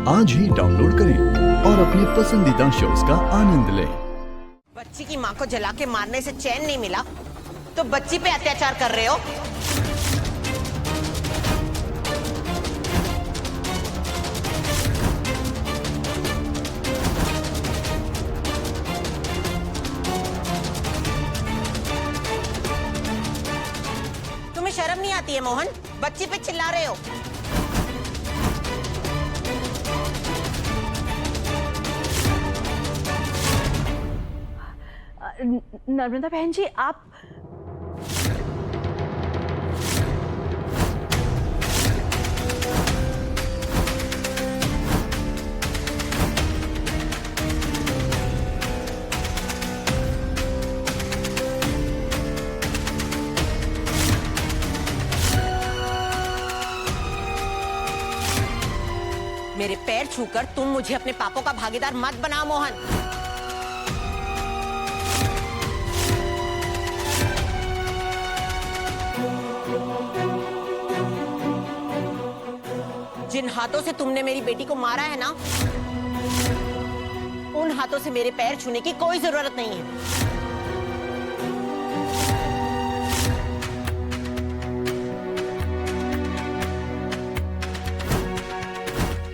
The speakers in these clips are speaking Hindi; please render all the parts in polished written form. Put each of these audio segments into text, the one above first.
आज ही डाउनलोड करें और अपने पसंदीदा शोज का आनंद लें। बच्ची की माँ को जला के मारने से चैन नहीं मिला तो बच्ची पे अत्याचार कर रहे हो। तुम्हें शर्म नहीं आती है मोहन? बच्ची पे चिल्ला रहे हो। नर्मदा बहन जी, आप मेरे पैर छूकर तुम मुझे अपने पापों का भागीदार मत बनाओ मोहन। जिन हाथों से तुमने मेरी बेटी को मारा है ना, उन हाथों से मेरे पैर छूने की कोई जरूरत नहीं है।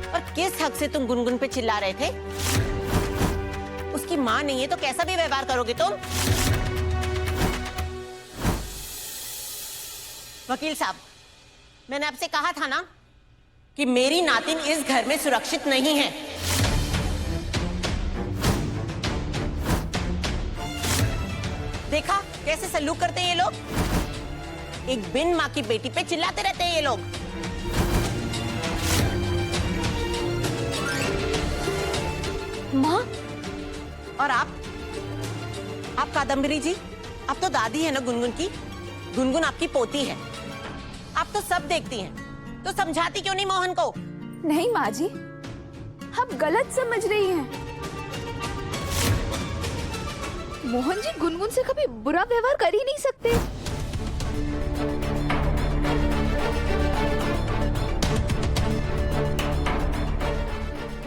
और किस हक से तुम गुनगुन पे चिल्ला रहे थे? उसकी मां नहीं है तो कैसा भी व्यवहार करोगे तुम? वकील साहब, मैंने आपसे कहा था ना कि मेरी नातिन इस घर में सुरक्षित नहीं है। देखा कैसे सलूक करते हैं ये लोग? एक बिन मां की बेटी पे चिल्लाते रहते हैं ये लोग। माँ और आप कादम्बरी जी, आप तो दादी है ना गुनगुन की। गुनगुन आपकी पोती है, आप तो सब देखती हैं, तो समझाती क्यों नहीं मोहन को? नहीं माँ जी, आप गलत समझ रही हैं। मोहन जी गुनगुन से कभी बुरा व्यवहार कर ही नहीं सकते।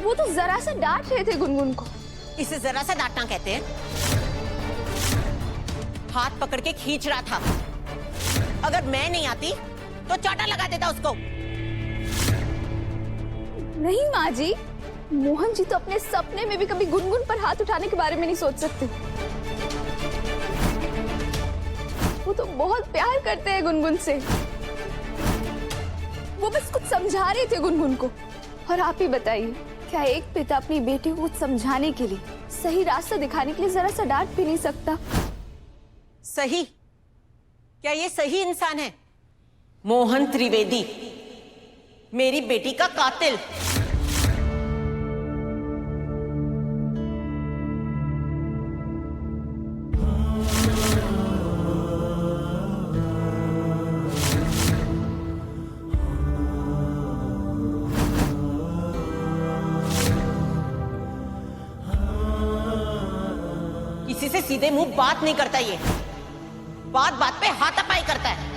वो तो जरा सा डांट रहे थे गुनगुन को। इसे जरा सा डांटना कहते हैं? हाथ पकड़ के खींच रहा था। अगर मैं नहीं आती तो चाटा लगा देता उसको। नहीं माँ जी, मोहन जी तो अपने सपने में भी कभी गुनगुन पर हाथ उठाने के बारे में नहीं सोच सकते। वो तो बहुत प्यार करते हैं गुनगुन से। वो बस कुछ समझा रहे थे गुनगुन को। और आप ही बताइए, क्या एक पिता अपनी बेटी को कुछ समझाने के लिए, सही रास्ता दिखाने के लिए जरा सा डांट भी नहीं सकता? सही? क्या ये सही इंसान है? मोहन त्रिवेदी, मेरी बेटी का कातिल। किसी से सीधे मुंह बात नहीं करता ये, बात बात पे हाथापाई करता है।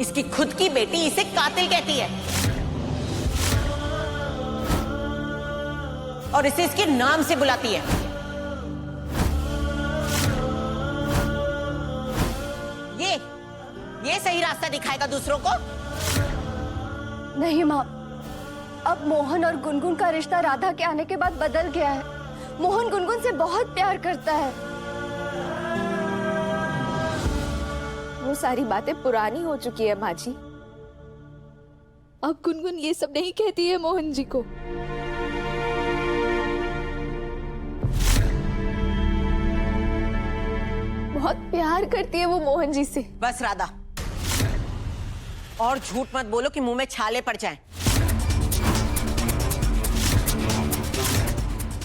इसकी खुद की बेटी इसे कातिल कहती है और इसे इसके नाम से बुलाती है। ये सही रास्ता दिखाएगा दूसरों को? नहीं माँ, अब मोहन और गुनगुन का रिश्ता राधा के आने के बाद बदल गया है। मोहन गुनगुन से बहुत प्यार करता है। वो सारी बातें पुरानी हो चुकी है माँ जी। अब गुनगुन ये सब नहीं कहती है मोहन जी को। बहुत प्यार करती है वो मोहन जी से। बस राधा, और झूठ मत बोलो कि मुंह में छाले पड़ जाएं।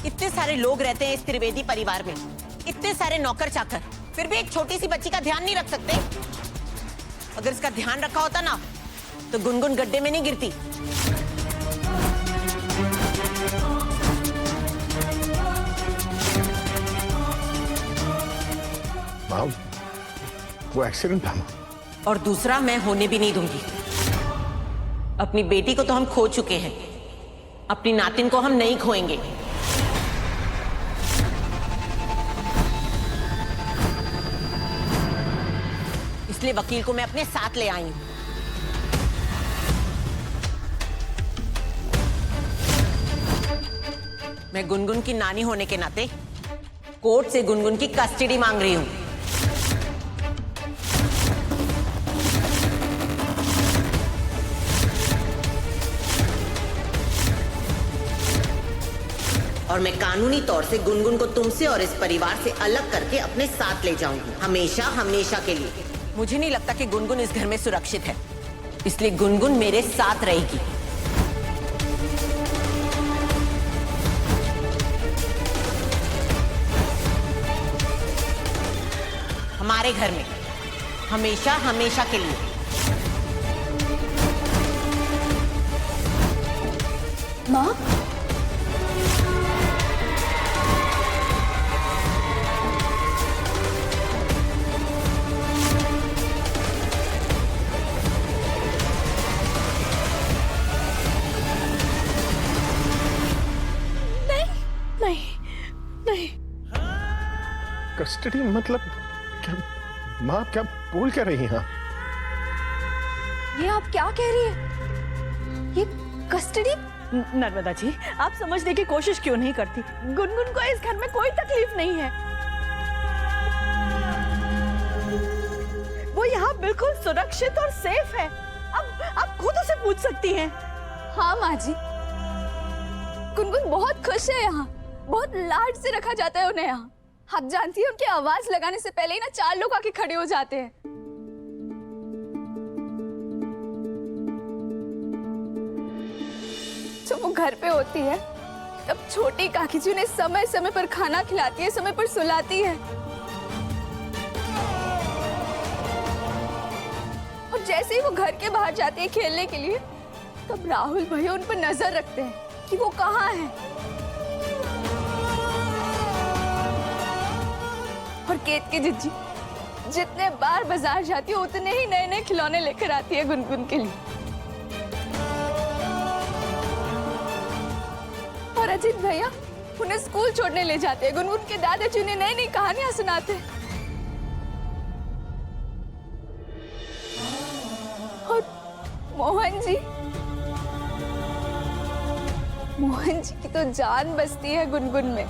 इतने सारे लोग रहते हैं इस त्रिवेदी परिवार में, इतने सारे नौकर चाकर, फिर भी एक छोटी सी बच्ची का ध्यान नहीं रख सकते? अगर इसका ध्यान रखा होता ना तो गुनगुन गड्ढे में नहीं गिरती। माँ, वो एक्सीडेंट था। और दूसरा मैं होने भी नहीं दूंगी। अपनी बेटी को तो हम खो चुके हैं, अपनी नातिन को हम नहीं खोएंगे। इसलिए वकील को मैं अपने साथ ले आई हूं। मैं गुनगुन की नानी होने के नाते कोर्ट से गुनगुन की कस्टडी मांग रही हूं। और मैं कानूनी तौर से गुनगुन को तुमसे और इस परिवार से अलग करके अपने साथ ले जाऊंगी, हमेशा हमेशा के लिए। मुझे नहीं लगता कि गुनगुन इस घर में सुरक्षित है, इसलिए गुनगुन मेरे साथ रहेगी। हमारे घर में हमेशा हमेशा के लिए। माँ, नहीं। कस्टडी मतलब क्या? माँ क्या बोल क्या रही हैं? ये आप क्या कह रही है? ये कस्टडी? नर्मदा जी, आप समझने की कोशिश क्यों नहीं करती? गुनगुन को इस घर में कोई तकलीफ नहीं है। वो यहाँ बिल्कुल सुरक्षित और सेफ है। अब आप खुद उसे पूछ सकती हैं। हाँ माँ जी, गुनगुन बहुत खुश है यहाँ, बहुत लाड से रखा जाता है उन्हें यहाँ। आप जानती हैं, उनकी आवाज लगाने से पहले ही ना 4 लोग आके खड़े हो जाते हैं। जब वो घर पे होती है तब छोटी काकी जी उन्हें समय समय पर खाना खिलाती है, समय पर सुलाती है। और जैसे ही वो घर के बाहर जाती है खेलने के लिए, तब राहुल भैया उन पर नजर रखते हैं कि वो कहाँ है। और केत की जिज्जी जितने बार बाजार जाती है उतने ही नए नए खिलौने लेकर आती है गुनगुन के लिए। और अजीत भैया उन्हें स्कूल छोड़ने ले जाते हैं। गुनगुन के दादाजी उन्हें नई नई कहानियां सुनाते हैं। और मोहन जी की तो जान बसती है गुनगुन में।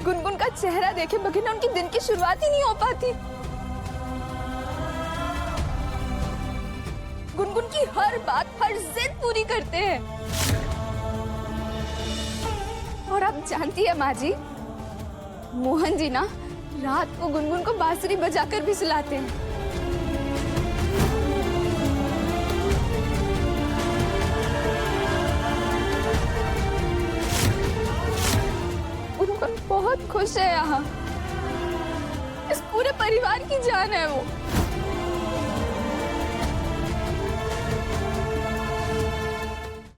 गुनगुन का चेहरा देखे बगैर ना उनकी दिन की शुरुआत ही नहीं हो पाती। गुनगुन की हर बात, हर जिद पूरी करते हैं। और आप जानती है माँ जी, मोहन जी ना रात को गुनगुन को बांसुरी बजाकर भी सुलाते हैं। गुनगुन बहुत खुश है यहाँ। इस पूरे परिवार की जान है वो।